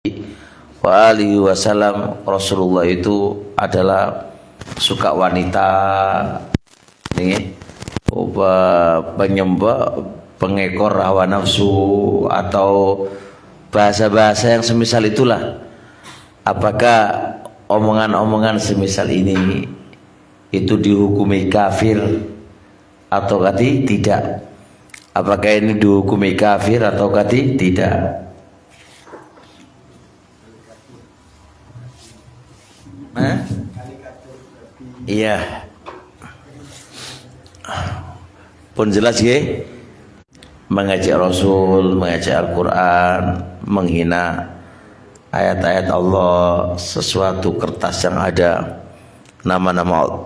wa alihi wasallam. Rasulullah itu adalah suka wanita, ini penyembah, pengekor hawa nafsu atau bahasa-bahasa yang semisal itulah. Apakah omongan-omongan semisal ini itu dihukumi kafir atau tidak? Apakah ini dihukumi kafir atau tidak? Iya. Pun jelas ya, mengajak Rasul, mengajak Al-Quran, menghina ayat-ayat Allah, sesuatu kertas yang ada nama-nama Allah.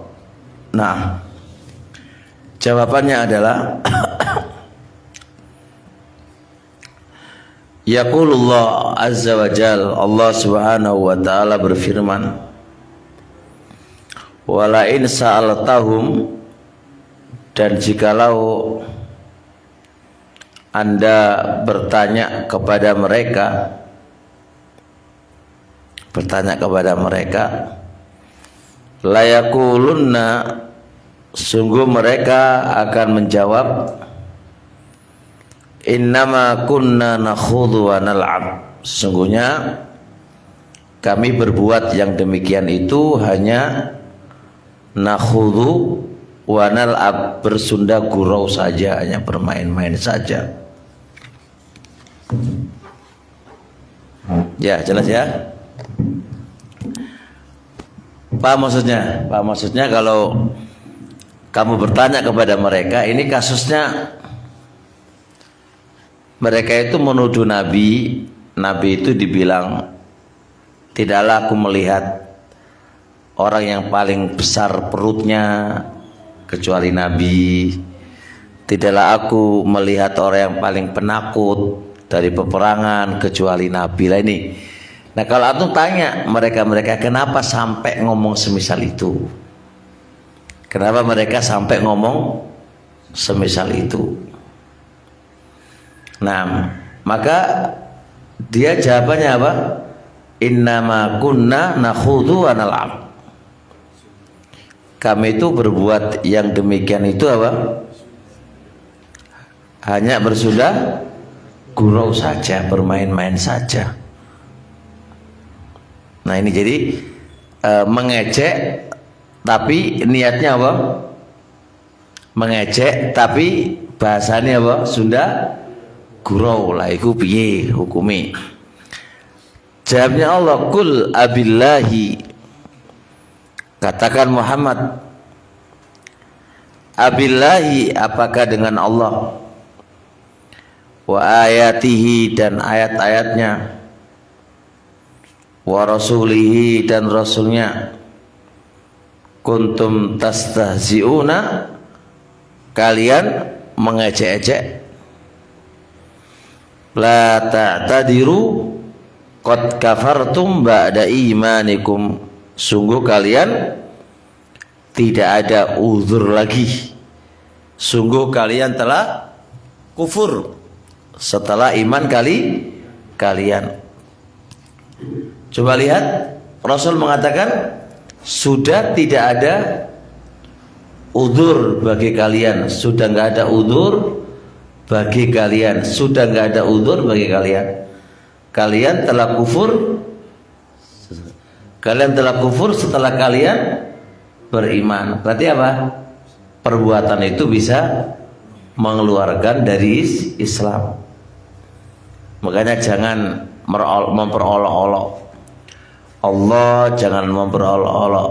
Nah, jawabannya adalah Yaqulullah azza wa jal, Allah subhanahu wa ta'ala berfirman, walain sa'altahum, dan jikalau Anda bertanya kepada mereka, layakulunna, sungguh mereka akan menjawab, innama kunna nakhudhu wa nal'ab, sesungguhnya kami berbuat yang demikian itu hanya nakhudhu wa nal'ab, bersunda gurau saja, hanya bermain-main saja. Ya, jelas ya? Paham maksudnya? Paham maksudnya kalau kamu bertanya kepada mereka, ini kasusnya mereka itu menuduh Nabi itu dibilang, tidaklah aku melihat orang yang paling besar perutnya kecuali Nabi, tidaklah aku melihat orang yang paling penakut dari peperangan kecuali Nabi. Lah ini. Nah, kalau aku tanya mereka kenapa sampai ngomong semisal itu? Kenapa mereka sampai ngomong semisal itu? Nah, maka dia jawabannya apa? Innama kunna nakhudhu wa nal'ab. Kami itu berbuat yang demikian itu apa? Hanya bersunda gurau saja, bermain-main saja. Nah, ini jadi mengejek tapi niatnya apa? Mengejek tapi bahasanya apa? Sunda gurau lah, iku piye hukumi? Jawabnya Allah, kul abillahi, katakan Muhammad, abillahi, apakah dengan Allah, wa ayatihi, dan ayat-ayatnya, wa rasulihi, dan rasulnya, kuntum tastahzi'una, kalian mengejek-ejek, la ta'tadiru qad kafartum ba'da imanikum, sungguh kalian tidak ada uzur lagi, sungguh kalian telah kufur setelah iman kalian. Coba lihat, Rasul mengatakan sudah tidak ada uzur bagi kalian, sudah nggak ada uzur bagi kalian, sudah nggak ada uzur bagi kalian. Kalian telah kufur. Kalian telah kufur setelah kalian beriman. Berarti apa? Perbuatan itu bisa mengeluarkan dari Islam. Makanya jangan memperolok-olok Allah, jangan memperolok-olok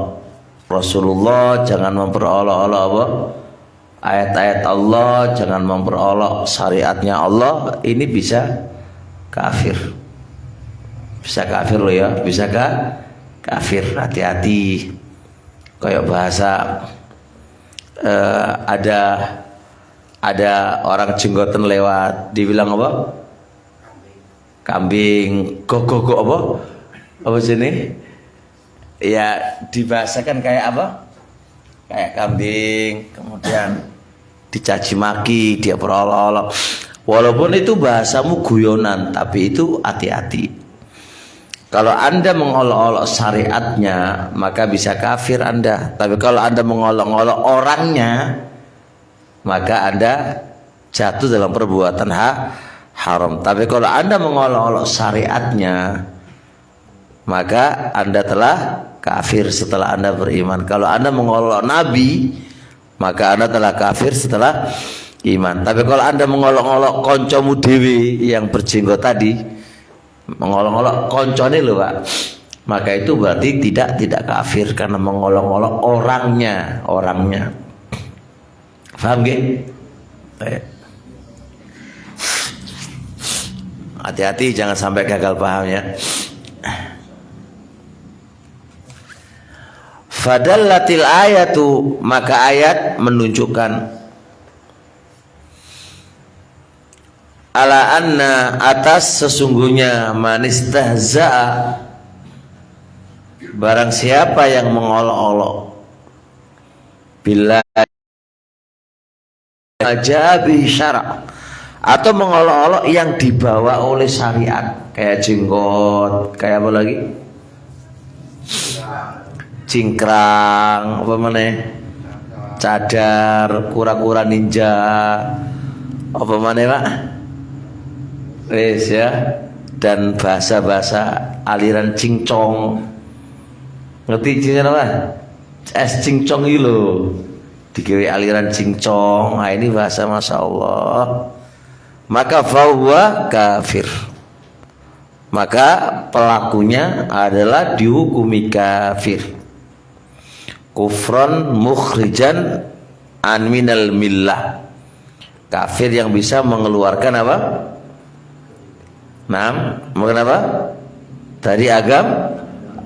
Rasulullah, jangan memperolok-olok apa? Ayat-ayat Allah, jangan memperolok syariatnya Allah. Ini bisa kafir. Bisa kafir loh ya, bisa kafir. Hati-hati. Kayak bahasa ada orang jenggoten lewat, dibilang apa? Kambing, kok apa? Apa sini? Ya dibahasakan kayak apa? Kayak kambing, kemudian dicaci maki, dia berolok-olok. Walaupun itu bahasamu guyonan, tapi itu hati-hati. Kalau Anda mengolok-olok syariatnya, maka bisa kafir Anda. Tapi kalau Anda mengolok-olok orangnya, maka Anda jatuh dalam perbuatan haram. Tapi kalau Anda mengolok-olok syariatnya, maka Anda telah kafir setelah Anda beriman. Kalau Anda mengolok Nabi, maka Anda telah kafir setelah iman. Tapi kalau Anda mengolok-olok koncomu dewi yang berjenggot tadi, mengolok-olok koncone lho Pak, maka itu berarti tidak kafir karena mengolok-olok orangnya. Paham nggih? Hati-hati jangan sampai gagal paham ya. Fadallatil ayatu, maka ayat menunjukkan ala anna, atas sesungguhnya manistahza'a, barang siapa yang mengolok-olok bila ajabi syara', atau mengolok-olok yang dibawa oleh syariat, kayak jenggot, kayak apa lagi, cingkrang, apa mana, cadar, kura-kura ninja, apa mana Pak, wes ya, dan bahasa-bahasa aliran cincong, ngerti cincong apa? Es cincong itu loh, dikira aliran cincong. Nah ini bahasa masya Allah. Maka fahuwa kafir, maka pelakunya adalah dihukumi kafir, kufron mukhrijan an minal millah, kafir yang bisa mengeluarkan apa? Kenapa? Dari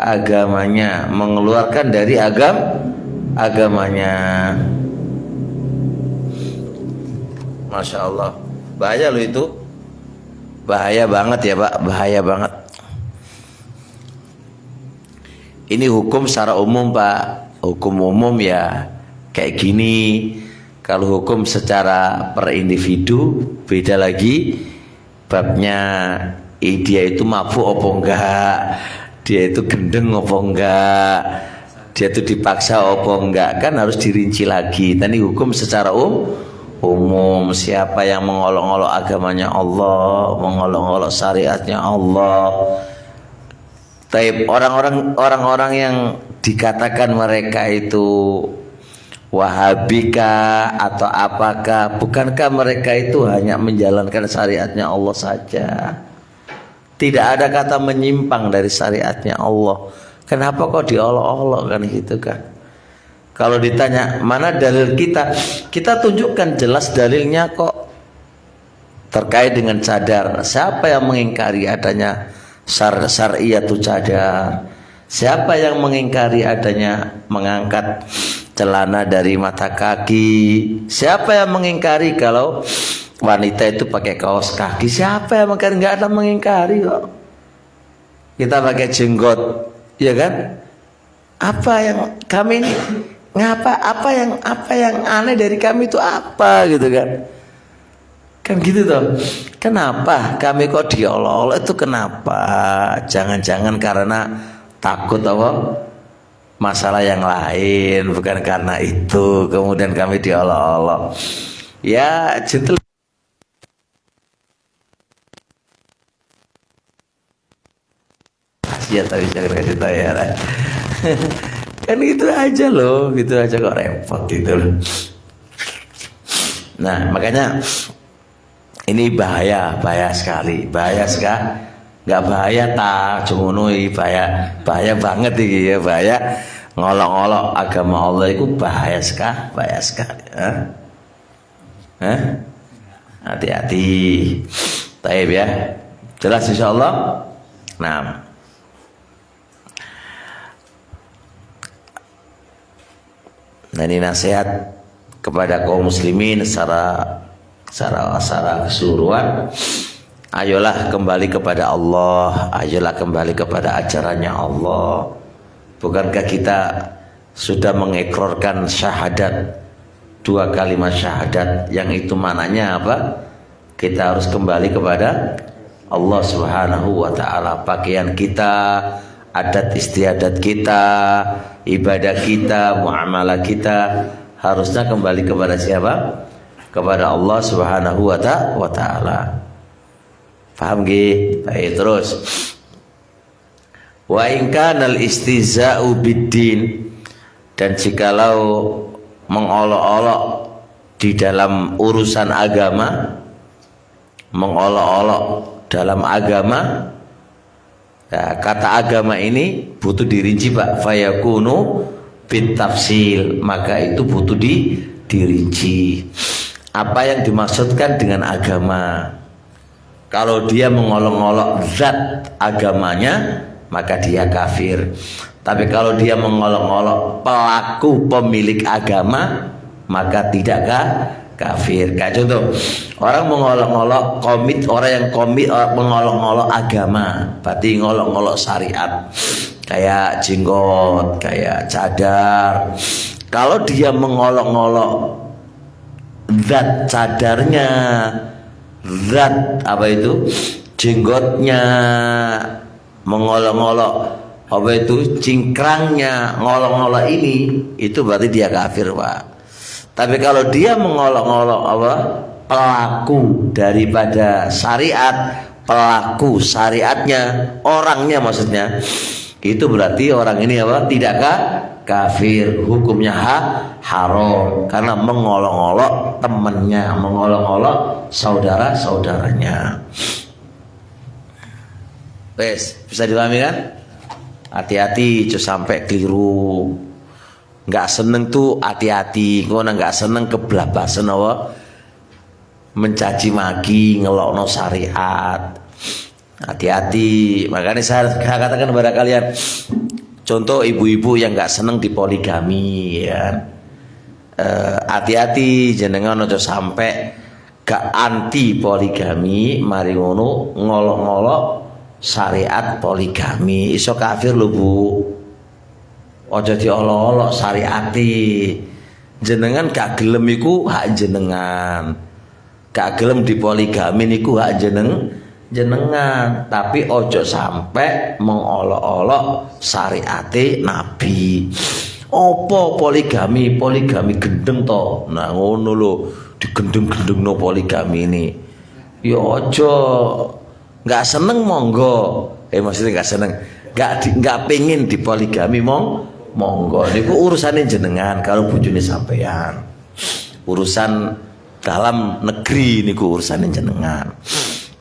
agamanya, mengeluarkan dari agamanya. Masya Allah, bahaya loh itu, bahaya banget ya Pak, bahaya banget. Ini hukum secara umum Pak, hukum umum ya kayak gini. Kalau hukum secara per individu beda lagi. Babnya dia itu mabuk apa enggak, dia itu gendeng apa enggak, dia itu dipaksa apa enggak, kan harus dirinci lagi. Tadi hukum secara umum, siapa yang mengolok-olok agamanya Allah, mengolok-olok syariatnya Allah. Tapi orang-orang yang dikatakan mereka itu Wahabika atau apakah, bukankah mereka itu hanya menjalankan syariatnya Allah saja? Tidak ada kata menyimpang dari syariatnya Allah. Kenapa kok diolok-olok kan gitu kan? Kalau ditanya mana dalil kita tunjukkan jelas dalilnya kok. Terkait dengan cadar, siapa yang mengingkari adanya syariatu cadar? Siapa yang mengingkari adanya mengangkat celana dari mata kaki? Siapa yang mengingkari kalau wanita itu pakai kaos kaki? Siapa yang mengingkari? Nggak ada mengingkari kok. Kita pakai jenggot, ya kan? Apa yang kami ini ngapa? Apa yang aneh dari kami itu apa gitu kan? Kan gitu toh. Kenapa kami kok diolok-olok itu kenapa? Jangan-jangan karena takut apa? Masalah yang lain, bukan karena itu kemudian kami diolok-olok. Ya gentle. Ya tapi jangan kasih tahu ya. Kan gitu aja loh, gitu aja kok repot gitu loh. Nah makanya ini bahaya sekali, nggak bahaya tak cungunui, bahaya banget ya, bahaya ngolok-ngolok agama Allah itu bahaya sekali. Hati-hati. Taib ya, jelas insyaallah. Nah, ini nasihat kepada kaum muslimin secara keseluruhan. Ayolah kembali kepada Allah, ayolah kembali kepada ajarannya Allah. Bukankah kita sudah mengikrarkan syahadat, 2 kalimat syahadat, yang itu mananya apa? Kita harus kembali kepada Allah Subhanahu wa taala. Pakaian kita, adat istiadat kita, ibadah kita, muamalah kita harusnya kembali kepada siapa? Kepada Allah Subhanahu wa taala. Paham nggih? Baik, terus. Wa in kana al-istihza'u bid-din, dan jikalau mengolok-olok di dalam urusan agama, mengolok-olok dalam agama, ya, kata agama ini butuh dirinci Pak. Fayakunu bitafsil, maka itu butuh dirinci. Apa yang dimaksudkan dengan agama? Kalau dia mengolok-olok zat agamanya, maka dia kafir. Tapi kalau dia mengolok-olok pelaku pemilik agama, maka tidak kafir. Kayak contoh, orang mengolok-olok orang yang mengolok-olok agama, berarti ngolok-olok syariat, kayak jenggot, kayak cadar. Kalau dia mengolok-olok zat cadarnya, zat apa itu jenggotnya, mengolok-olok apa itu cingkrangnya, ngolok-ngolok ini, itu berarti dia kafir Pak. Tapi kalau dia mengolok-olok apa pelaku daripada syariat, pelaku syariatnya, orangnya maksudnya, itu berarti orang ini apa? Tidakkah kafir, hukumnya haram karena mengolok-olok temannya, mengolok-olok saudara-saudaranya. Wes, bisa dipahami kan? Hati-hati jangan sampai keliru. Nggak seneng tuh hati-hati, ngono nggak seneng keblabasan apa? Mencaci maki, ngelokno syariat. Hati-hati. Makanya saya katakan kepada kalian, contoh ibu-ibu yang nggak seneng dipoligami, ya. Hati-hati jenengan ojo sampai gak anti poligami, mari ngono ngolok-ngolok syariat poligami, iso kafir lho Bu. Ojo diolok-olok syariati. Jenengan gak gelem iku hak jenengan. Gak gelem dipoligami niku hak jenengan, tapi ojo sampai mengolok-olok syariate Nabi. Opo poligami gendeng to. Nah ngono lho, digendeng-gendengno poligami ini. Ya ojo, nggak seneng monggo. Maksudnya nggak seneng, nggak pengen dipoligami monggo. Niku urusannya jenengan kalau bojone sampean. Urusan dalam negeri niku urusannya jenengan.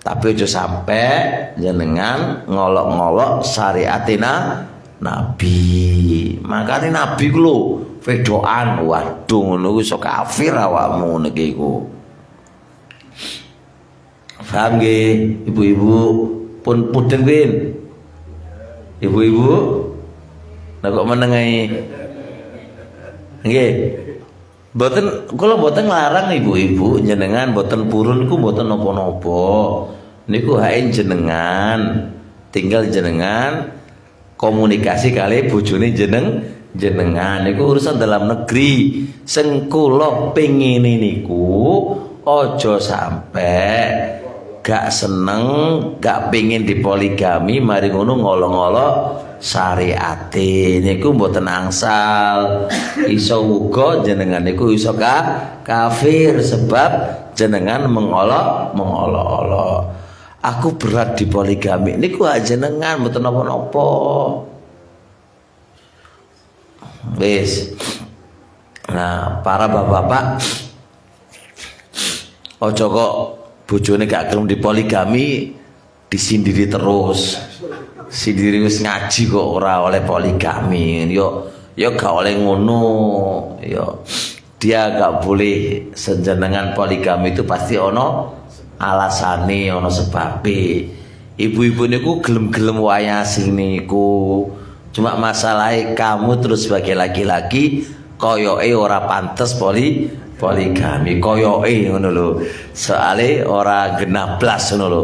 Tapi ojo sampai jenengan ngolok-ngolok syariatina Nabi. Makanya Nabi ku lho vedoan, waduh ngono iso kafir awakmu niki iku. Paham nggih, ibu-ibu pun pudeng pin. Ibu-ibu nek kok menengai. Nggih. Kula mboten nglarang ibu-ibu jenengan mboten purun ku mboten napa-napa. Niku hak jenengan. Tinggal jenengan komunikasi kali bojone jenengan. Niku urusan dalam negeri. Sing kula pengin niku ojo sampai gak seneng, gak pengen dipoligami, mari ngono ngolok-ngolok syariate niku mboten angsal. Iso uga jenengan niku iso kafir sebab jenengan mengolok-olok. Aku berat dipoligami niku hak jenengan mboten napa-napa. Wis. Nah, para bapak-bapak ojo kok bojone gak gelem dipoligami disindiri terus. Sindiri wis ngaji kok ora oleh poligami. Yo gak oleh ngono. Yo dia gak boleh senjenengan poligami itu pasti ono alasane, ono sebabe. Ibu-ibu niku gelem-gelem wayasi niku. Cuma masalahnya kamu terus sebagai laki-laki koyoke ora pantes poligami, koyoke ngono lho. Soale ora genah blas ngono lho.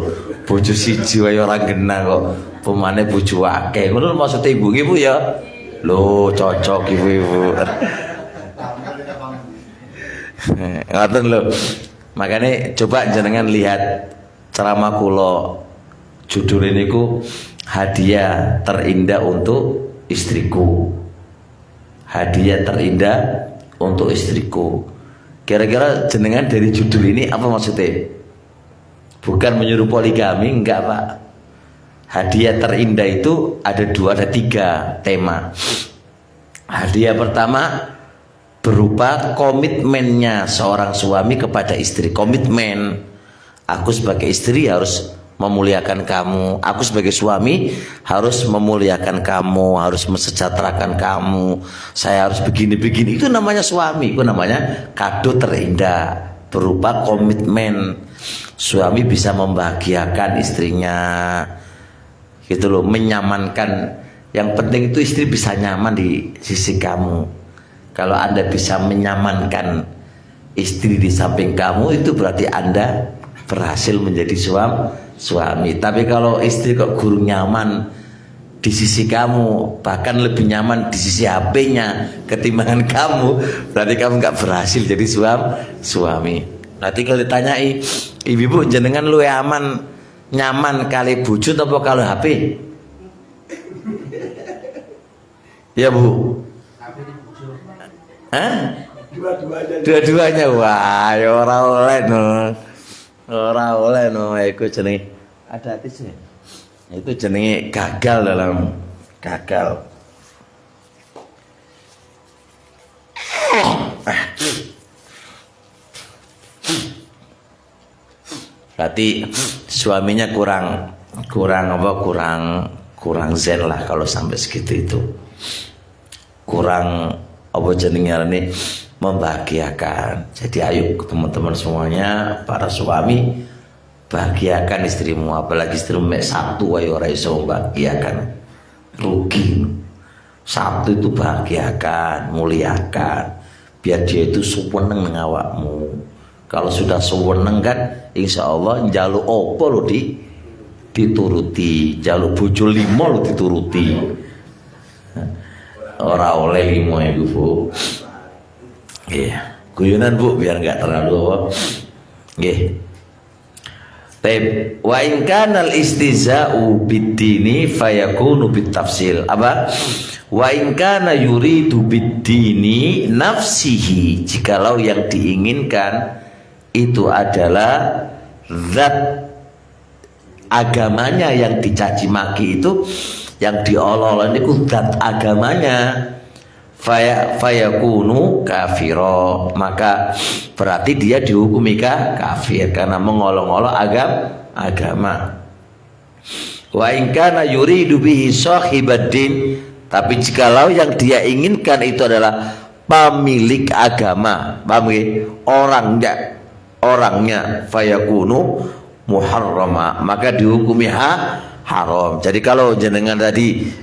Bojo siji wae ora genah kok. Pemane bojo akeh. Ngono maksud ibu ya. Lho cocok ibu-ibu. Ngoten lho. Makanya coba jenengan lihat ceramah kula Judul ini ku hadiah terindah untuk istriku. Hadiah terindah untuk istriku. Kira-kira jenengan dari judul ini apa maksudnya? Bukan menyuruh poligami, enggak Pak. Hadiah terindah itu ada tiga tema. Hadiah pertama berupa komitmennya seorang suami kepada istri. Komitmen, aku sebagai istri harus memuliakan kamu, aku sebagai suami harus memuliakan kamu, harus mensejahterakan kamu, saya harus begini-begini. Itu namanya suami, itu namanya kado terindah berupa komitmen. Suami bisa membahagiakan istrinya, gitu loh, menyamankan. Yang penting itu istri bisa nyaman di sisi kamu. Kalau Anda bisa menyamankan istri di samping kamu, itu berarti Anda berhasil menjadi suami. Tapi kalau istri kok guru nyaman di sisi kamu, bahkan lebih nyaman di sisi HP-nya ketimbangan kamu, berarti kamu nggak berhasil jadi suami. Nanti kalau ditanyai, ibu jenengan lu aman nyaman kali bujut apa kalau HP? Ya Bu? Hah? Dua-duanya. Wah, ya ora oleh no. Ora oleh no, iku jenenge ada hati sih. Itu jenenge gagal dalam gagal. Berarti suaminya kurang zen lah kalau sampai segitu itu. Kurang apa jenenge ini membahagiakan. Jadi ayo teman-teman semuanya, para suami, bahagiakan istrimu. Apalagi istrimu satu ayo ora iso membahagiakan, rugi. Satu itu bahagiakan, muliakan, biar dia itu suweneng nang awakmu. Kalau sudah suweneng kan, insya Allah njaluk opo lo dituruti, njaluk bojo 5 lo dituruti. Ora oleh 5 ya Bu. Iya, guyonan Bu biar nggak terlalu apa. Nggih. Taib wa in kana al istiza'u bid-dini fayakunu bit-tafsil. Apa? Wa in kana yuridu bid-dini nafsihi, jikalau yang diinginkan itu adalah zat agamanya yang dicaci maki, itu yang diolok-olok itu zat agamanya, fayakunu kafiro, maka berarti dia dihukumi kafir karena mengolok-olok agama. Wa in kana yuridu bihi sahibaddin, tapi jikalau yang dia inginkan itu adalah pemilik agama, paham ya? Orangnya fayakunu muharrama, maka dihukumi haram. Jadi kalau jenengan tadi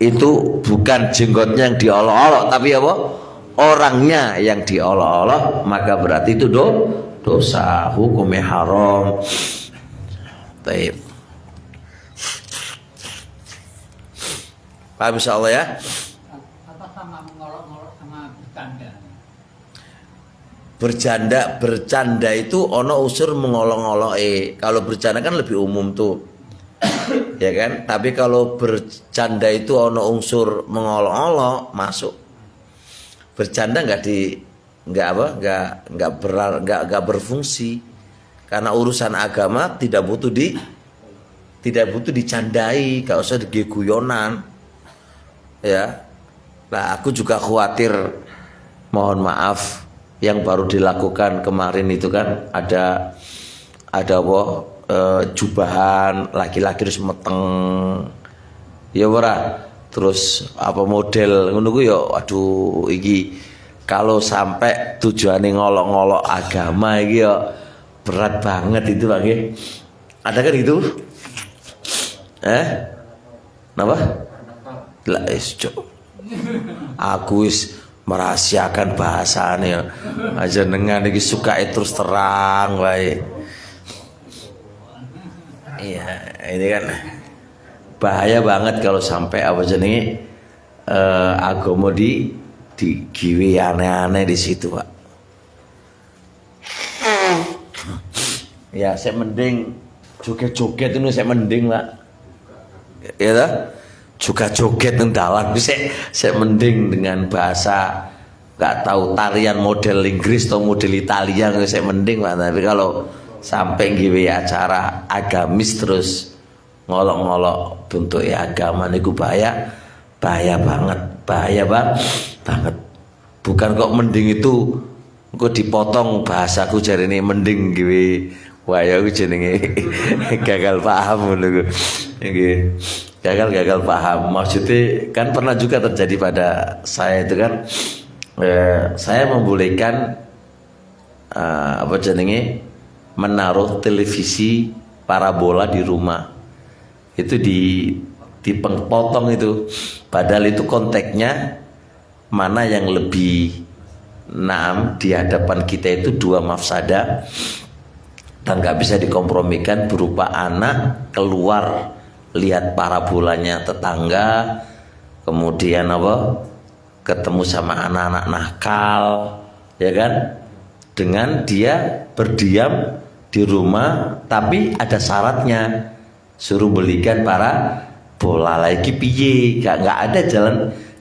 itu bukan jenggotnya yang diolok-olok, tapi apa? Orangnya yang diolok-olok, maka berarti itu dosa, hukumnya haram. Baik. Paham insyaallah ya? Apa sama mengolok-olok sama bercanda? Bercanda itu ono unsur mengolok-olok. Kalau bercanda kan lebih umum tuh. Ya kan? Tapi kalau bercanda itu ono unsur mengolok-olok masuk. Bercanda nggak berfungsi. Karena urusan agama tidak butuh dicandai, gak usah digeguyonan. Ya. Nah, aku juga khawatir, mohon maaf, yang baru dilakukan kemarin itu kan ada apa, jubahan laki-laki terus meteng ya ora, terus apa model ngono ku ya, aduh iki kalau sampai tujuannya ngolok-ngolok agama iki ya berat banget itu Pak nggih. Ada kan itu? Napa? Lah aku wis merahasiakan bahasanya aja dengan iki suka terus terang wae. Iya, ini kan bahaya banget kalau sampai apa jenenge agama digiwi aneh-aneh di situ, Pak. Ya, saya mending Joget-joget itu saya mending lah. Ya toh? Juga joget nang dalan saya mending dengan bahasa nggak tahu tarian model Inggris atau model Italia saya mending Pak. Tapi kalau sampai ngiwe acara agamis terus ngolok-ngolok bentuk agama niku bahaya banget, banget. Bukan kok mending itu kok dipotong bahasaku jari ini mending giwe waya aku jenenge gagal paham ngono nggih. Gagal paham. Maksudnya kan pernah juga terjadi pada saya itu kan saya membolehkan apa jenenge menaruh televisi parabola di rumah. Itu dipotong itu. Padahal itu konteksnya mana yang lebih naam di hadapan kita itu dua mafsada dan nggak bisa dikompromikan berupa anak keluar lihat parabolanya tetangga, kemudian apa ketemu sama anak-anak nakal, ya kan, dengan dia berdiam di rumah tapi ada syaratnya suruh belikan para bola lagi piye, nggak ada jalan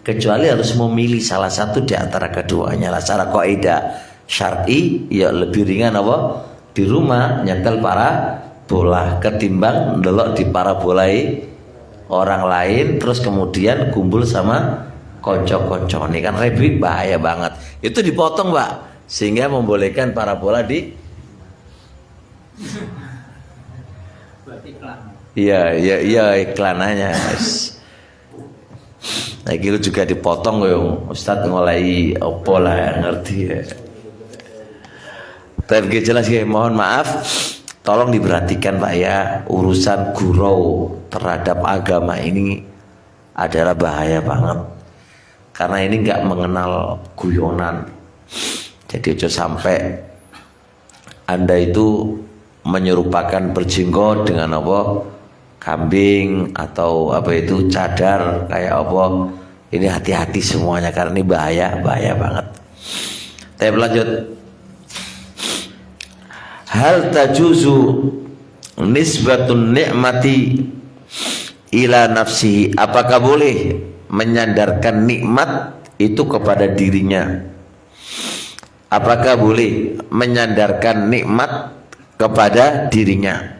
kecuali harus memilih salah satu di antara keduanya lah. Secara kaidah syar'i ya lebih ringan apa di rumah nyetel para bola ketimbang ndelok di parabolai orang lain terus kemudian kumpul sama konco-konco ini kan rebik bahaya banget. Itu dipotong Pak sehingga membolehkan parabola di iya iklanannya. Nah itu juga dipotong yang Ustadz ngolai opo lah ngerti ya. Tapi jelas ya, mohon maaf. Tolong diperhatikan Pak ya, urusan gurau terhadap agama ini adalah bahaya banget. Karena ini nggak mengenal guyonan. Jadi aja sampai Anda itu menyerupakan berjenggot dengan apa? Kambing atau apa itu cadar kayak apa. Ini hati-hati semuanya karena ini bahaya banget. Tapi lanjut. Hal tajuzu nisbatun ni'mati ila nafsihi, apakah boleh menyandarkan nikmat itu kepada dirinya? Apakah boleh menyandarkan nikmat kepada dirinya?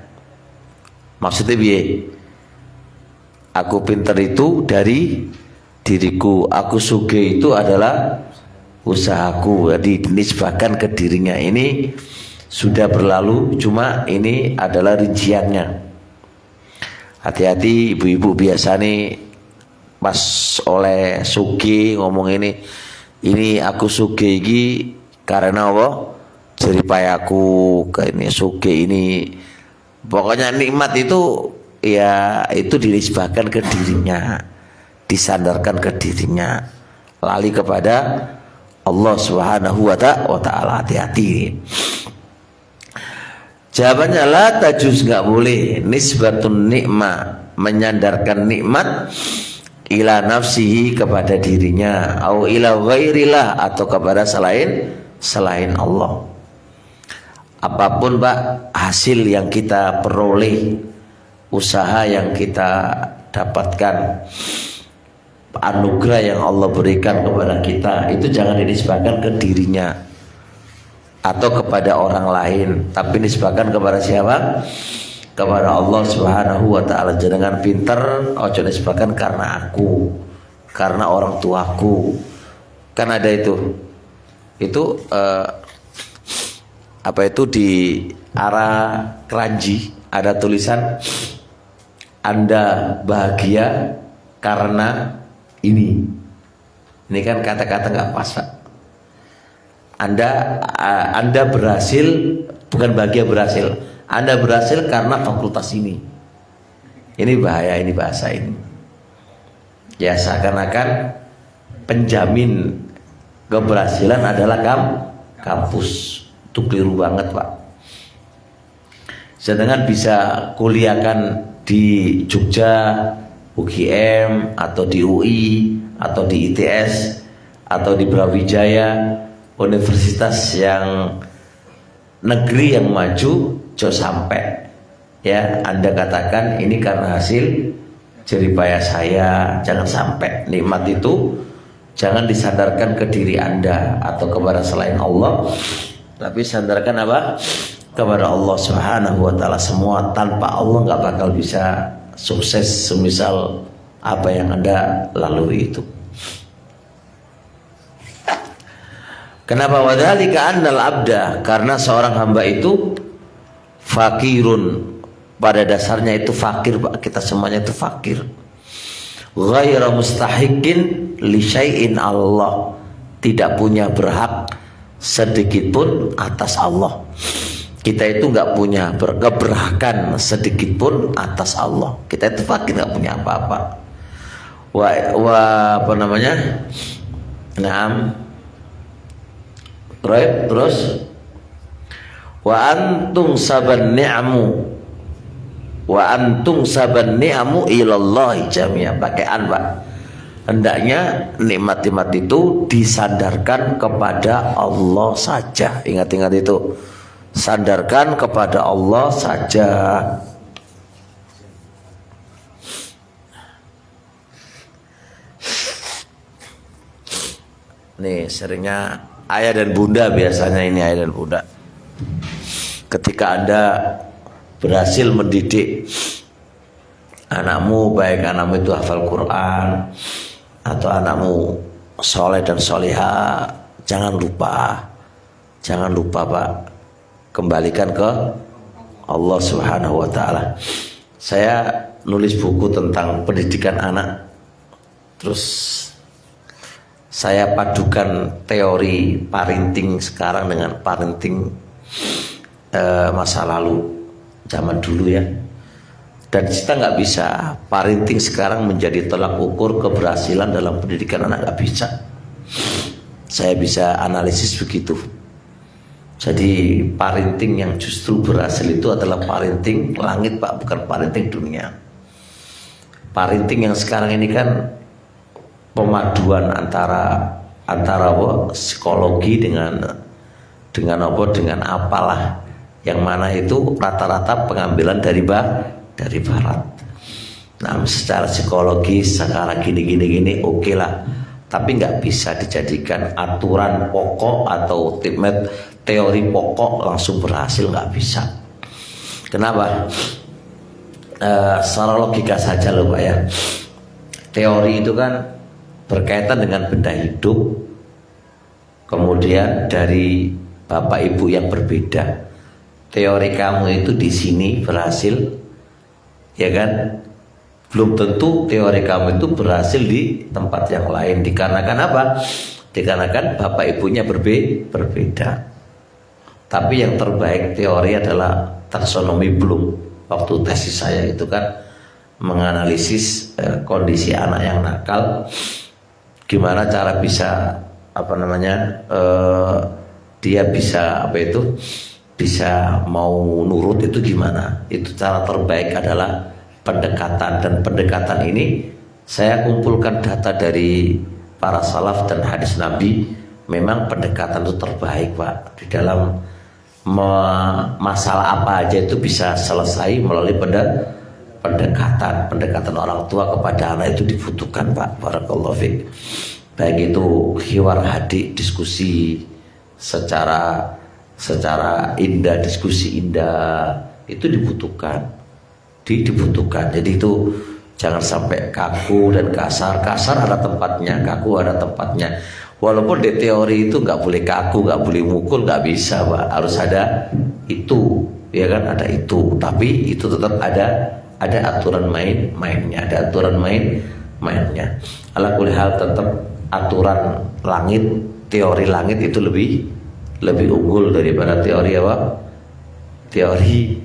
Maksudnya piye? Aku pinter itu dari diriku, aku sugih itu adalah usahaku, jadi dinisbahkan ke dirinya. Ini sudah berlalu, cuma ini adalah rinciannya. Hati-hati ibu-ibu biasa nih pas oleh sugi ngomong ini aku sugi ini karena apa? Jeripayaku ke ini sugi ini. Pokoknya nikmat itu ya itu dinisbahkan ke dirinya, disandarkan ke dirinya, lali kepada Allah Subhanahu wa ta'ala. Hati-hati. Jawabannya la tajuz, nggak boleh nisbatun nikmah, menyandarkan nikmat ila nafsihi kepada dirinya, au ila ghairillah atau kepada selain Allah. Apapun Pak hasil yang kita peroleh, usaha yang kita dapatkan, anugerah yang Allah berikan kepada kita, itu jangan dinisbahkan ke dirinya atau kepada orang lain, tapi nisbahkan kepada siapa? Kepada Allah Subhanahu wa ta'ala. Jangan pinter ojo nisbahkan karena aku, karena orang tuaku. Kan ada itu apa itu di arah keranji ada tulisan Anda bahagia karena ini kan kata-kata nggak pas Pak. Anda berhasil, bukan bahagia berhasil. Anda berhasil karena fakultas ini. Ini bahaya, ini bahasa ini. Ya seakan-akan penjamin keberhasilan adalah kampus. Itu keliru banget Pak. Sedangkan bisa kuliahkan di Jogja, UGM, atau di UI, atau di ITS, atau di Brawijaya, universitas yang negeri yang maju, jauh sampai ya Anda katakan ini karena hasil jeripayah saya. Jangan sampai nikmat itu jangan disandarkan ke diri Anda atau kepada selain Allah, tapi sandarkan apa? Kepada Allah Subhanahu wa taala. Semua tanpa Allah nggak bakal bisa sukses semisal apa yang Anda lalui itu. Kenapa wadzalika annal abda? Karena seorang hamba itu fakirun, pada dasarnya itu fakir, Pak. Kita semuanya itu fakir. Ghaira mustahiqin li syai'in Allah, tidak punya berhak sedikit pun atas Allah. Kita itu nggak punya keberhakan sedikit pun atas Allah. Kita itu fakir, nggak punya apa-apa. Apa namanya? Naam. Right, terus wa antum saban ni'amu ilallahi jami'a, pakai an, Pak. Hendaknya nikmat-nikmat itu disandarkan kepada Allah saja. Ingat-ingat itu, sandarkan kepada Allah saja. Nih seringnya ayah dan bunda, biasanya ini ayah dan bunda, ketika Anda berhasil mendidik anakmu, baik anakmu itu hafal Quran atau anakmu soleh dan soleha, jangan lupa Pak, kembalikan ke Allah Subhanahu wa taala. Saya nulis buku tentang pendidikan anak, terus saya padukan teori parenting sekarang dengan parenting masa lalu, zaman dulu ya. Dan kita nggak bisa parenting sekarang menjadi tolak ukur keberhasilan dalam pendidikan anak, nggak bisa. Saya bisa analisis begitu. Jadi parenting yang justru berhasil itu adalah parenting langit, Pak, bukan parenting dunia. Parenting yang sekarang ini kan pemaduan antara psikologi dengan apalah, yang mana itu rata-rata pengambilan dari barat. Nah, secara psikologi secara gini oke lah, tapi nggak bisa dijadikan aturan pokok atau teori pokok langsung berhasil, nggak bisa. Kenapa? Secara logika saja loh, Pak ya. Teori itu kan berkaitan dengan benda hidup, kemudian dari bapak ibu yang berbeda. Teori kamu itu di sini berhasil, ya kan? Belum tentu teori kamu itu berhasil di tempat yang lain. Dikarenakan apa? Dikarenakan bapak ibunya berbeda. Tapi yang terbaik teori adalah taksonomi Bloom. Waktu tesis saya itu kan menganalisis kondisi anak yang nakal. Gimana cara bisa dia bisa mau nurut, itu gimana? Itu cara terbaik adalah pendekatan, dan pendekatan ini saya kumpulkan data dari para salaf dan hadis Nabi. Memang pendekatan itu terbaik, Pak. Di dalam masalah apa aja itu bisa selesai melalui pendekatan orang tua kepada anak itu dibutuhkan, Pak. Barakallahu fiik. Baik itu hiwar hadi, diskusi secara indah, diskusi indah itu dibutuhkan. Jadi itu jangan sampai kaku dan kasar ada tempatnya, kaku ada tempatnya. Walaupun di teori itu nggak boleh kaku, nggak boleh mukul, nggak bisa, Pak. Harus ada itu, ya kan, ada itu. Tapi itu tetap ada aturan mainnya, ada aturan mainnya. Ala kulli hal tetap aturan langit, teori langit itu lebih unggul daripada teori apa? Teori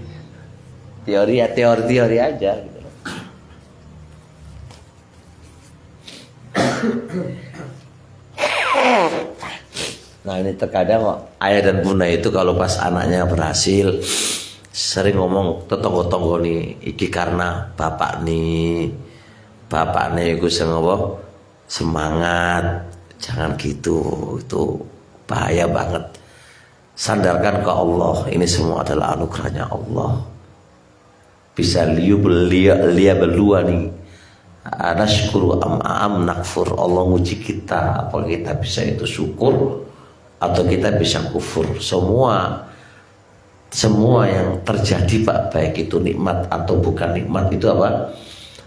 aja gitu loh. Nah, ini terkadang ayah dan bunda itu kalau pas anaknya berhasil sering ngomong tetonggo-tonggo nih, iki karena bapak nih iku semangat. Jangan gitu, itu bahaya banget. Sandarkan ke Allah, ini semua adalah anugerahnya Allah. bisa liyabluwani nashkuru am nakfur. Allah nguji kita, apa kita bisa itu syukur atau kita bisa kufur. Semua yang terjadi Pak, baik itu nikmat atau bukan nikmat, itu apa?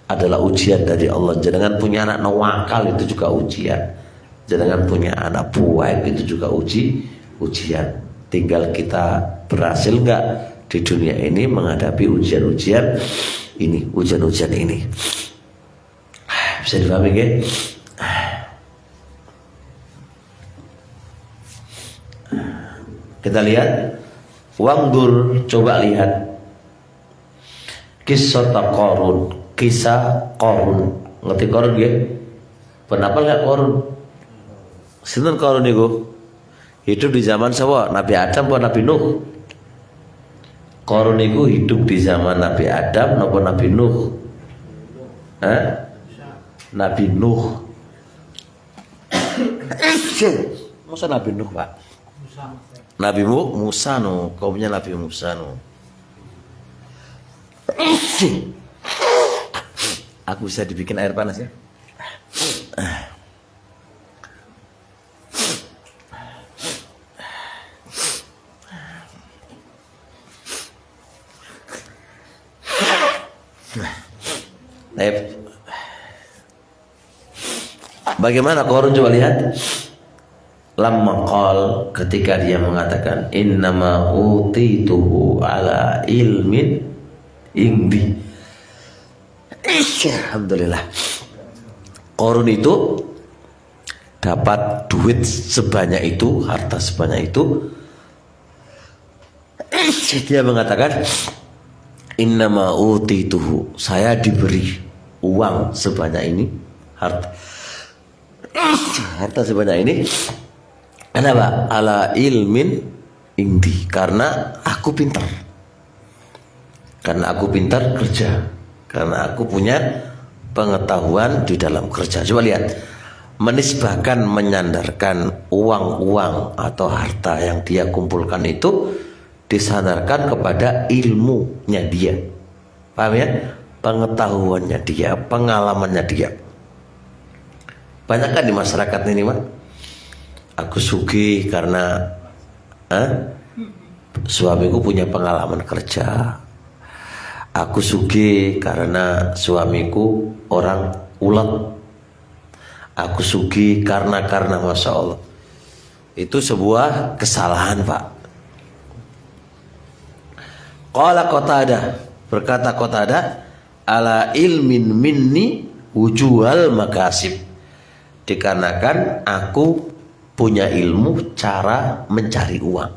Adalah ujian dari Allah. Jangan punya anak nawakal, itu juga ujian. Jangan punya anak buai, itu juga ujian. Tinggal kita berhasil nggak di dunia ini menghadapi ujian-ujian ini, ujian-ujian ini. Bisa dipahami nggih? Kita lihat, wangdur, coba lihat kisah Qarun, kisah Qarun. Ngerti Qarun nggih? Kenapa nggak Qarun? Sinten Qarun niku? Hidup di zaman siapa? Nabi Adam atau Nabi Nuh? Qarun niku hidup di zaman Nabi Adam atau Nabi Nuh? Nabi Nuh. Masa Nabi Nuh, Pak? Nabi Musa no, kaumnya Nabi Musa no. Aku bisa dibikin air panas ya? Bagaimana Qarun, coba lihat. Lamma qal, ketika dia mengatakan innama utituhu ala ilmin indi. Alhamdulillah. Qarun itu dapat duit sebanyak itu, harta sebanyak itu. Dia mengatakan innama utituhu, saya diberi uang sebanyak ini, harta sebanyak ini. Kenapa? Ala ilmin indi, karena aku pintar. Karena aku pintar kerja. Karena aku punya pengetahuan di dalam kerja. Coba lihat, menisbahkan, menyandarkan uang-uang atau harta yang dia kumpulkan itu disandarkan kepada ilmunya dia. Paham ya? Pengetahuannya dia, pengalamannya dia. Banyak kan di masyarakat ini, Mas? Aku sugih karena suamiku punya pengalaman kerja. Aku sugih karena suamiku orang ulet. Aku sugih karena Masya Allah. Itu sebuah kesalahan, Pak. Qala Qatadah, berkata Qatadah, ala ilmin minni wujuhal makasib, dikarenakan aku punya ilmu cara mencari uang.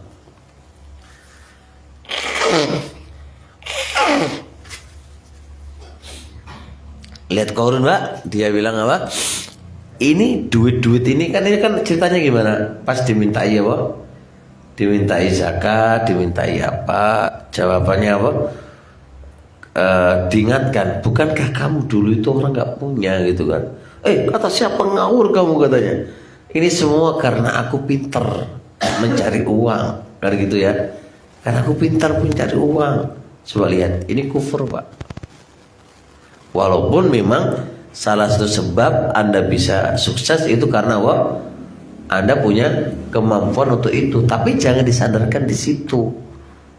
Lihat Qarun, Pak, dia bilang apa? Ini duit-duit ini kan ceritanya gimana? Pas dimintai apa? Dimintai zakat, dimintai apa? Jawabannya apa? Diingatkan, bukankah kamu dulu itu orang nggak punya gitu kan? Kata siapa, ngawur kamu katanya. Ini semua karena aku pintar mencari uang, kan gitu ya? Karena aku pintar mencari uang. Coba lihat, ini kufur, Pak. Walaupun memang salah satu sebab Anda bisa sukses itu karena Anda punya kemampuan untuk itu, tapi jangan disandarkan di situ.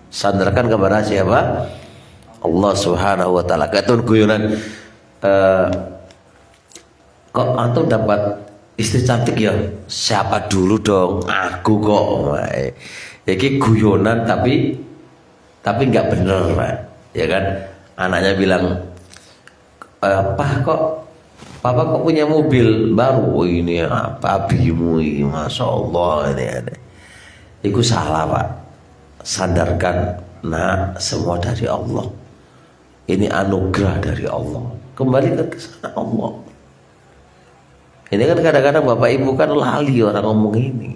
Sandarkan kepada siapa? Allah Subhanahu wa taala. Katun guyonan, kok antum dapat istri cantik ya? Siapa dulu dong? Aku kok. Jadi guyonan tapi nggak bener, Pak. Ya kan? Anaknya bilang, Papa kok punya mobil baru? Oh, ini apa abimu ini? Masya Allah, ini ada. Itu salah, Pak. Sandarkan, nah, semua dari Allah. Ini anugerah dari Allah. Kembalikan ke sana Allah. Ini kan kadang-kadang Bapak Ibu kan lali orang ngomong ini.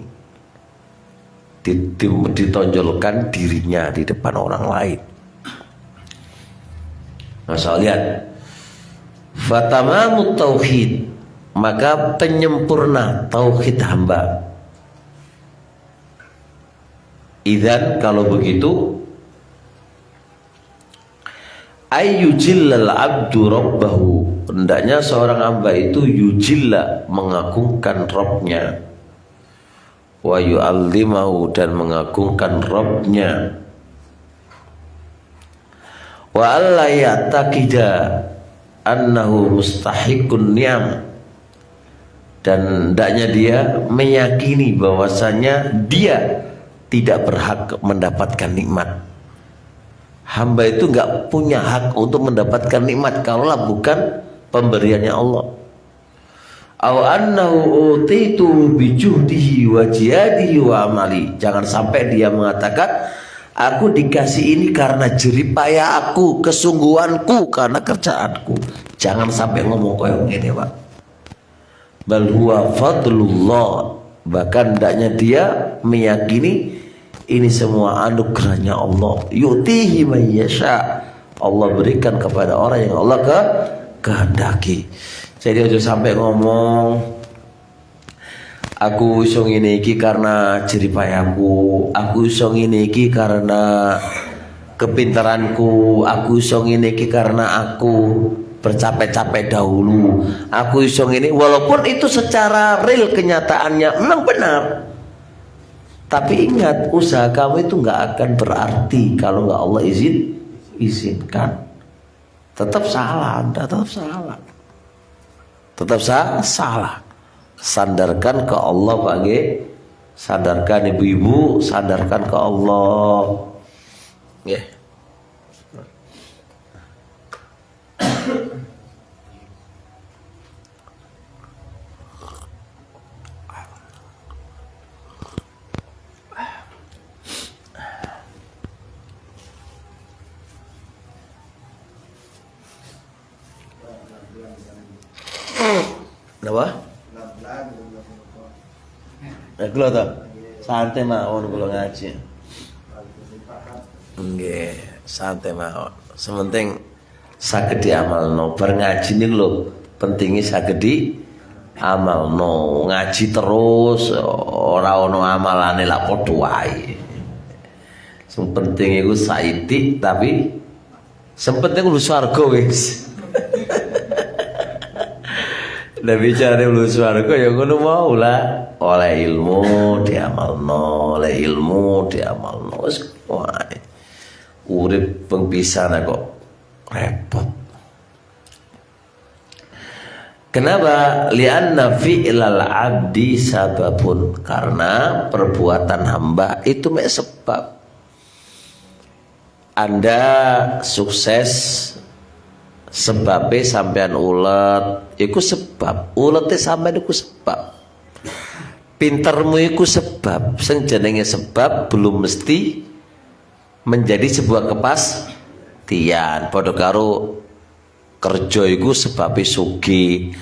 Ditonjolkan dirinya di depan orang lain. Masya Allah, lihat. Fatamamut tauhid, maka penyempurna tauhid hamba. Idzan, kalau begitu, ayyujillal abdu rabbahu, hendaknya seorang hamba itu yujilla, mengagungkan Rabbnya, wa yu'allimahu, dan mengagungkan Rabbnya, wa alla ya'taqida annahu mustahiqun ni'am, dan hendaknya dia meyakini bahwasanya dia tidak berhak mendapatkan nikmat. Hamba itu nggak punya hak untuk mendapatkan nikmat kalaulah bukan pemberiannya Allah. Aw annahu utitu bijuhdihi wa jihadihi wa amali. Jangan sampai dia mengatakan aku dikasih ini karena jerih payah aku, kesungguhanku, karena kerjaanku. Jangan sampai ngomong kayak gini, Pak. Bal huwa fadlullah, bahkan hendaknya dia meyakini ini semua anugerahnya Allah. Yu'tihi man yasha, Allah berikan kepada orang yang Allah kehendaki. Jadi aja sampai ngomong aku iso ngene iki karena jerih payahku, aku iso ngene iki karena kepintaranku, aku iso ngene iki karena aku bercapek-capek dahulu, aku iso ngene, walaupun itu secara real kenyataannya memang benar. Tapi ingat, usaha kamu itu nggak akan berarti kalau nggak Allah izinkan. Tetap salah, Anda tetap salah. Tetap salah. Sandarkan ke Allah, Pak G. Sandarkan ibu-ibu, sandarkan ke Allah. Yeah. Kenapa? Kula to. Santai mawon kula ngaji. Nggih, santai mawon. Sementing saged diamalno. Bar ngaji niku lho, pentinge saged diamalno. Ngaji terus ora ono amalane lak padha wae. Sing penting iku saithik tapi sempenting lu swarga wis. Lah bicara lu swarga ya ngono mau lah. Oleh ilmu diamalno, oleh ilmu diamalno. Wis wae. Urip pengpisah kok repot. Kenapa? Li'anna fi'lal abdi sababun, karena perbuatan hamba itu mek sebab. Anda sukses sebabnya sampean ulet, iku sebab. Ulete sampean iku sebab. Pintermu iku sebab. Sing jenenge sebab belum mesti menjadi sebuah kepastian. Padha karo kerja iku sebabnya sugih.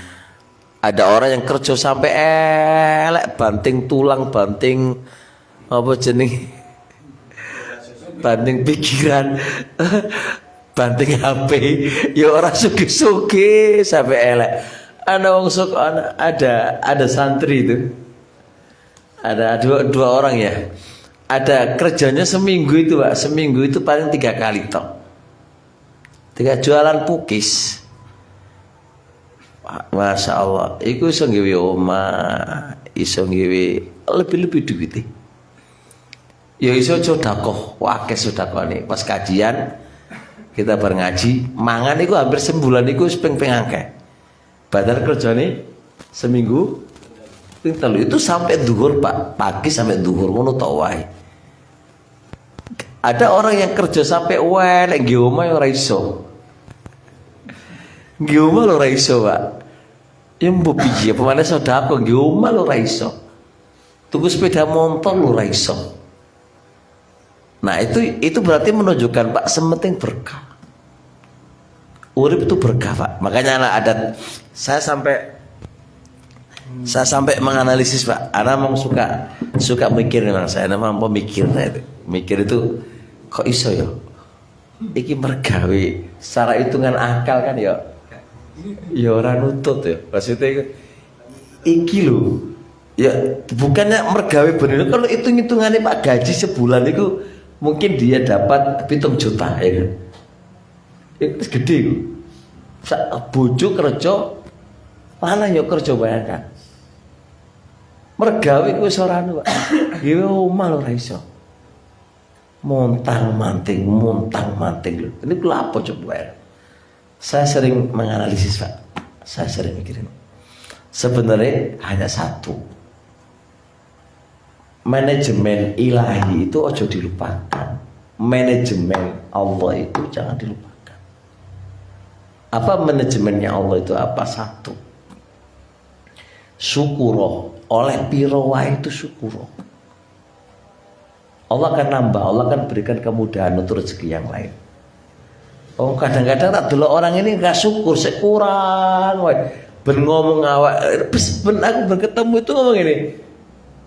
Ada orang yang kerja sampai elek, banting tulang, banting apa jenenge? Banting pikiran. Banting HP, ya orang suki-suki sampai elek. Ada santri itu, ada dua orang ya. Ada kerjanya seminggu itu, Pak. Seminggu itu paling 3 kali toh. 3 jualan pukis. Masya Allah, iku iso nggawe omah, iso nggawe lebih-lebih duit. Ya iso sedekah, wakeh sedekah nih. Pas kajian kita ngaji, mangan itu hampir sebulan itu ping-ping akeh. Badar kerjane seminggu ping 3 itu sampai duhur, Pak. Pagi sampai duhur ngono tok wae. Ada orang yang kerja sampai wae nek nggih omah ora iso. Nggih omah ora iso, Pak. Ya mbok piye pemane sedekah nggih omah ora iso. Tuku sepeda motor ora iso. Nah itu berarti menunjukkan, Pak, sementing berkah. Urip itu berkah, Pak. Makanya saya sampai menganalisis, Pak. Ana memang suka mikir memang. Saya memang pemikir itu. Mikir itu kok iso ya? Iki mergawe secara hitungan akal kan ya. Ya ora nutut ya. Maksudnya iki lho. Ya bukannya mergawe bener. Kalau hitung-hitungannya Pak, gaji sebulan itu mungkin dia dapat 7 juta ya kan. Itu gede ku. Bojo kerja lanang ya kerja bayangkan. Mergawe ku wis ora anu, Pak. Ya omah lho ora iso. Montang-manting lho. Ini kula apa coba ya? Saya sering menganalisis, Pak. Saya sering mikirin. Sebenarnya hanya satu. Manajemen ilahi itu ojo dilupakan. Manajemen Allah itu jangan dilupakan. Apa manajemennya Allah itu apa? Satu. Syukuro. Oleh piro wae itu syukuro. Allah akan nambah, Allah akan berikan kemudahan untuk rezeki yang lain. Oh, kadang-kadang tak dulu orang ini nggak syukur, sekurang, ben ngomong awak, ben aku berketemu itu ngomong ini,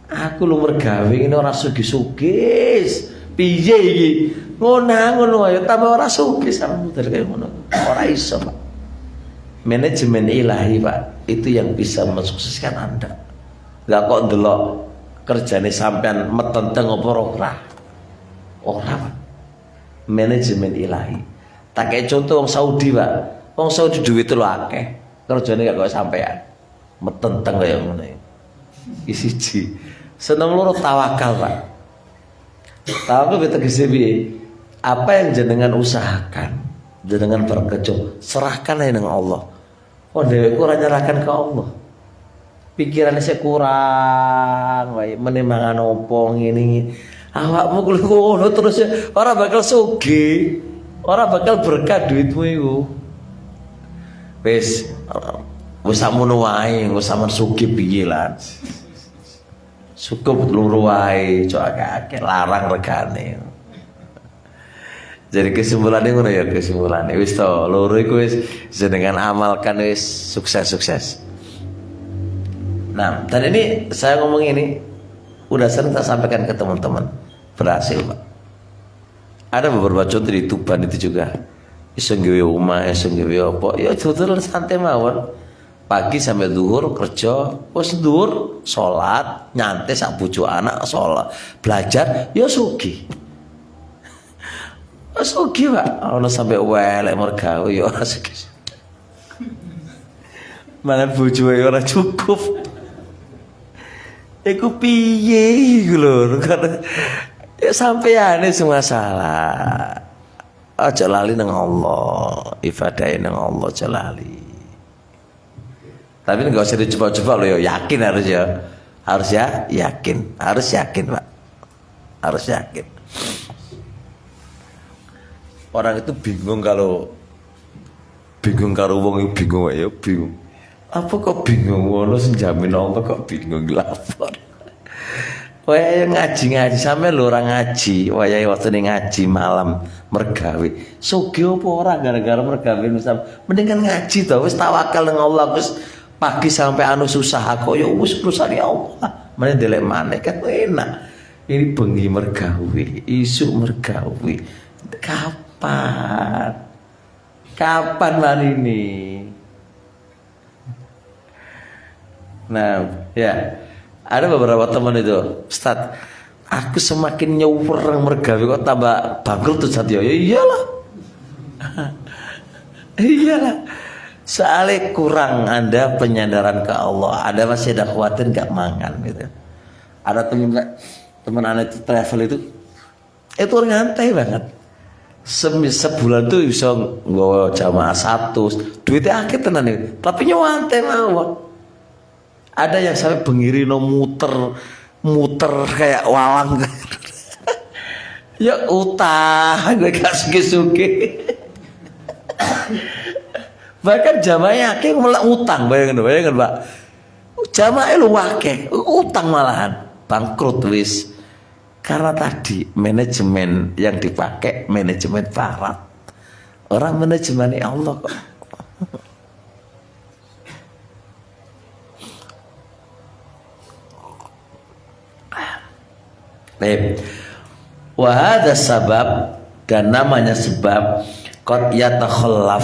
aku lu mergawe ini orang sugis, piye iki, ngono ayo tambah orang sugis, sama model kayak ngono, orang iso Pak. Manajemen ilahi Pak, itu yang bisa mensukseskan Anda. Gak kok delok kerjane sampean metenteng apa ora. Ora Pak. Manajemen ilahi. Tak kayak contoh wong Saudi Pak. Wong Saudi duit itu akeh. Kerjane gak kok sampean. Metenteng kaya ngono. Iki siji. Seneng loro tawakal Pak. Tawakal tegese piye? Apa yang jenengan usahakan, jenengan berkecup, serahkan aja dengan Allah. Oh dhewe ora nyerahkan ke Allah. Pikirannya saya kurang, menimbang opo ngene. Awakmu kuwi ngono terus ora bakal sugih. Ora bakal berkah duitmu iku. Wis sakmono wae, engko sampean sugih piye lan. Cukup loro wae, cok akeh larang regane. Jadi kesimpulannya ngono ya, kesimpulannya wis to, loro iku wis jenengan amalkan wis sukses. Nah, dan ini saya ngomong ini udah sering tak sampaikan ke teman-teman, berhasil Pak. Ada beberapa contoh di Tuban itu juga. Iso nggawe omah, iso nggawe apa, ya dodolan santai mawon. Pagi sampai zuhur kerja, wis zuhur salat, nyantai sak bojo anak salat, belajar, ya sugih. Sugih Pak, ono sampai welek mergawe ya ora sugih. Mangan bojo ora cukup. Iku piye iku lho, karena ya sampeyan semua salah. Aja lali nang Allah, ibadahe nang Allah aja lali. Tapi enggak usah dicoba-coba lho ya, yakin harus ya. Harus ya, yakin. Harus yakin, Pak. Harus yakin. Orang itu bingung karo wong bingung ya, bingung. Apa kok bingung ngono sing jamin Allah kok bingung lapor. Wayahe ngaji sampe lho ora ngaji, wayahe waktune ngaji malam mergawe. Sugih apa ora gara-gara mergawe misal. Mending kan ngaji to, wis tawakal nang Allah, wis pagi sampai anu susah kok ya wis urusan Allah. Mending delek maneh kan enak. Ini bengi mergawe, isuk mergawe. Kapan hari ini? Nah, ya ada beberapa teman itu, Ustaz, aku semakin nyuwurang mergawe kok tambah bangkrut tuh Ustaz ya. Iyalah. Iyalah. Soalnya kurang Anda penyadaran ke Allah. Ada masih ada khawatir gak mangan gitu. Ada teman anak itu travel itu ngantai banget. Sebulan tuh bisa nggawa jamaah 100, duitnya akeh tenan iki. Tapi nyantai mawon. Ada yang sampai bengirino muter kayak walang. Ya utang gue gak suge-suge. Bahkan jamaahnya akeh malah utang, bayangin Pak. Jamaahnya lu akeh, utang malahan, bangkrut wis. Karena tadi manajemen yang dipakai manajemen barat. Orang manajemen Allah kok. Wahada sabab, dan namanya sebab qad yatakhallaf,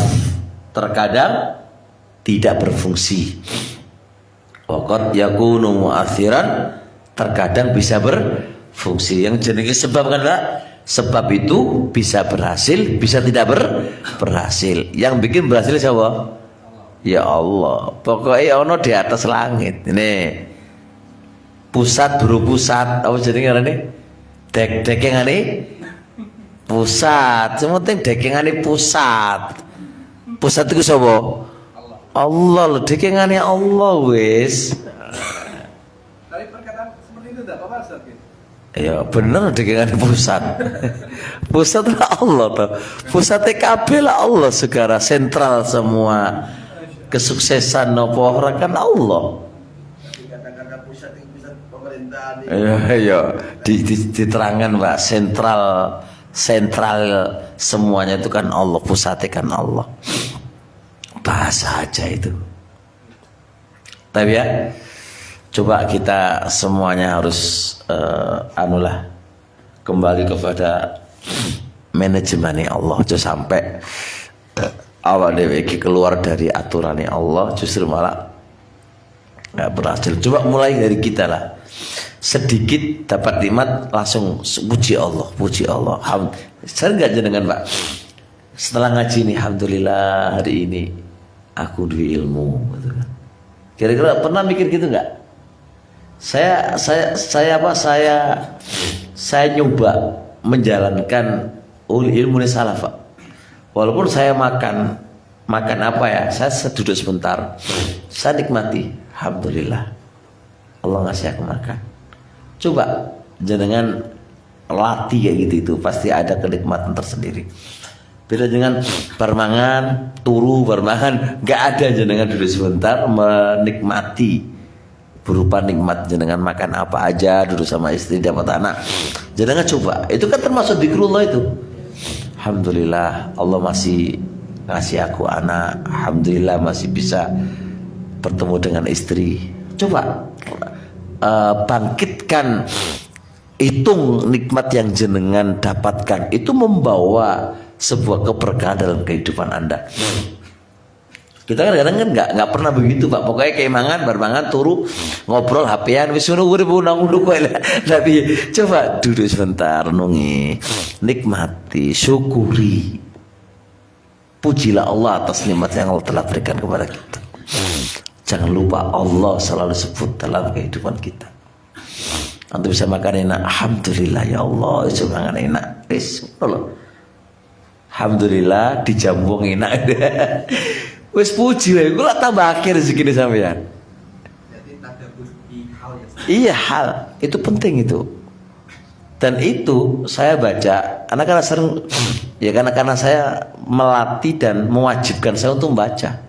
terkadang tidak berfungsi. Wa qad yakunu mu'athiran, terkadang bisa berfungsi. Yang jenenge sebab kan Pak, Sebab itu bisa berhasil, bisa tidak berhasil. Yang bikin berhasil siapa? Ya Allah. Pokoknya ono di atas langit. Ini pusat berpusat. Apa jenenge ini? Dekengane pusat. Sementing dekengane pusat. Pusat itu siapa? Allah loh, dekengane Allah wis. Tapi perkataan seperti itu tidak apa-apa Ustaz? Ya bener dekengane pusat. Pusat lah Allah toh. Pusat TKB lah Allah segala sentral semua kesuksesan nopo orang kan Allah. Dikatakan pusat itu pusat pemerintahan. Iya, diterangkan Mbak, sentral semuanya itu kan Allah, pusatnya kan Allah. Bahasa aja itu. Tapi ya, coba kita semuanya harus anulah kembali kepada manajemen Allah, jangan sampai awal dewi keluar dari aturan Allah justru malah nggak berhasil. Coba mulai dari kita lah, sedikit dapat nikmat langsung puji Allah, puji Allah. Saya nggak jenengan Pak, setelah ngaji ini alhamdulillah hari ini aku duwe ilmu gitu kan. Kira-kira pernah mikir gitu nggak? Saya nyoba menjalankan ilmu salaf Pak. Walaupun saya makan apa ya, saya duduk sebentar, saya nikmati, alhamdulillah Allah ngasih aku makan. Coba jenengan latih kayak gitu, itu pasti ada kenikmatan tersendiri. Beda dengan barmangan, turu barmangan, nggak ada jenengan duduk sebentar menikmati berupa nikmat jenengan makan apa aja, duduk sama istri, dapat anak. Jenengan coba, itu kan termasuk zikrullah itu. Alhamdulillah Allah masih ngasih aku anak, alhamdulillah masih bisa bertemu dengan istri. Coba bangkitkan, hitung nikmat yang jenengan dapatkan, itu membawa sebuah keberkahan dalam kehidupan Anda. Kita kan kadang kan nggak pernah begitu Pak. Pokoknya keimangan, barbangan, turu, ngobrol, HP-an, wis ngono urip unang-unduk kowe lah. Tapi coba duduk sebentar, renungi, nikmati, syukuri. Pujilah Allah atas nikmat yang Allah telah berikan kepada kita. Jangan lupa Allah selalu sebut dalam kehidupan kita. Antum bisa makan enak, alhamdulillah ya Allah, bisa makan enak. Wis, alhamdulillah dijambung enak. Wis puji wae, kula tambah akhir rezeki sampean. Jadi tadabbur di hal yang Iya, hal itu penting itu. Dan itu saya baca, karena sering ya karena saya melatih dan mewajibkan saya untuk membaca.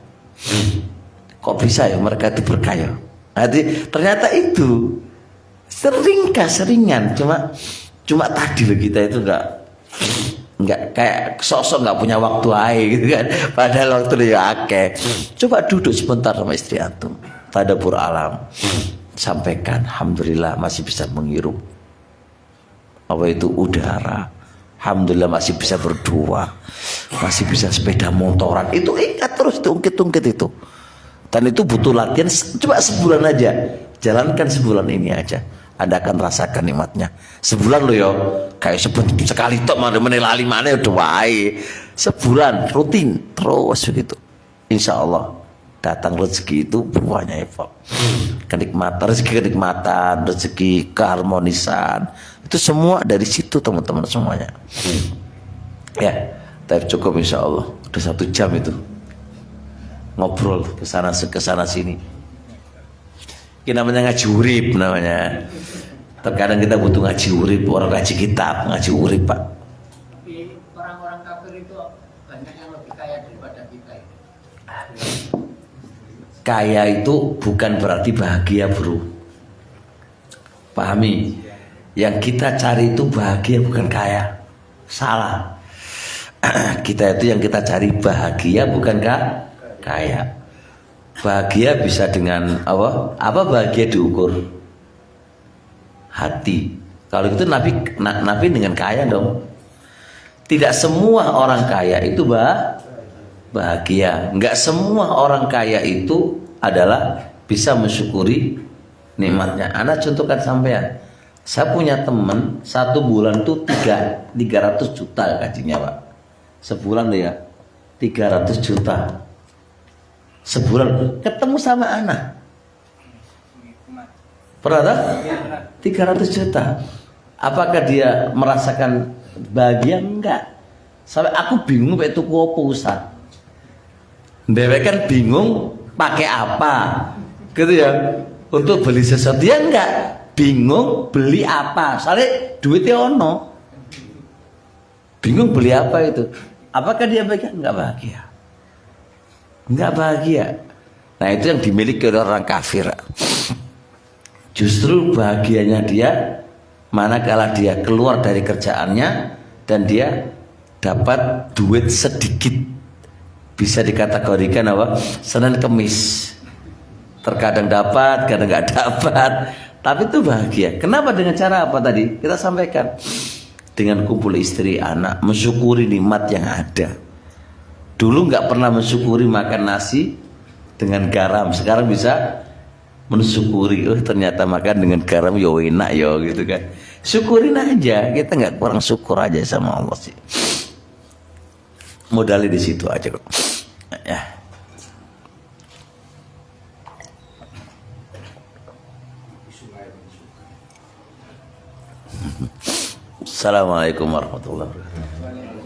Kok bisa ya mereka itu berkaya? Jadi ternyata itu seringan, cuma tadi loh kita itu enggak kayak sosok nggak punya waktu aja gitu kan, padahal waktu dia akeh. Coba duduk sebentar sama istri antum, tadabbur alam, sampaikan alhamdulillah masih bisa menghirup apa itu udara, alhamdulillah masih bisa berdua, masih bisa sepeda motoran. Itu ingat terus, itu ungkit itu, dan itu butuh latihan. Coba sebulan aja, jalankan sebulan ini aja, Anda akan rasakan nikmatnya. Sebulan lo yo, kayak sekali tok menelali mana udah wae. Sebulan rutin terus begitu. Insya Allah datang rezeki itu buahnya Pak. Kenikmatan, rezeki keharmonisan, itu semua dari situ teman-teman semuanya. Ya, tapi cukup insya Allah. Udah 1 jam itu ngobrol kesana sini. Ini namanya ngaji urip namanya. Terkadang kita butuh ngaji urip, orang ngaji kitab, ngaji urip Pak. Tapi orang-orang kafir itu banyak yang lebih kaya daripada kita itu. Kaya itu bukan berarti bahagia bro. Pahami, yang kita cari itu bahagia bukan kaya. Salah. Kita itu yang kita cari bahagia bukan kaya. Bahagia bisa dengan apa? Apa bahagia diukur? Hati. Kalau itu Nabi dengan kaya dong. Tidak semua orang kaya itu bahagia. Enggak semua orang kaya itu adalah bisa mensyukuri nikmatnya. Ana contohkan sampean. Saya punya teman 1 bulan tuh 300 juta gajinya Pak. Sebulan tuh ya 300 juta. Sebulan ketemu sama anak. Pernah tak? 300 juta. Apakah dia merasakan bahagia? Enggak. Sampai aku bingung kayak tuku apa Ustaz. Dewek kan bingung pakai apa. Gitu ya. Untuk beli sesuatu dia enggak. Bingung beli apa. Soalnya duitnya ono. Bingung beli apa itu. Apakah dia bahagia? Enggak bahagia. Enggak bahagia. Nah, itu yang dimiliki oleh orang kafir. Justru bahagianya dia manakala dia keluar dari kerjaannya dan dia dapat duit sedikit. Bisa dikategorikan apa? Senin Kemis. Terkadang dapat, kadang nggak dapat. Tapi itu bahagia. Kenapa? Dengan cara apa tadi? Kita sampaikan. Dengan kumpul istri, anak, mensyukuri nikmat yang ada. Dulu nggak pernah mensyukuri makan nasi dengan garam. Sekarang bisa mensyukuri, oh ternyata makan dengan garam ya enak ya gitu kan. Syukurin aja, kita nggak kurang syukur aja sama Allah sih. Modalnya di situ aja kok. Ya. Assalamualaikum warahmatullahi wabarakatuh.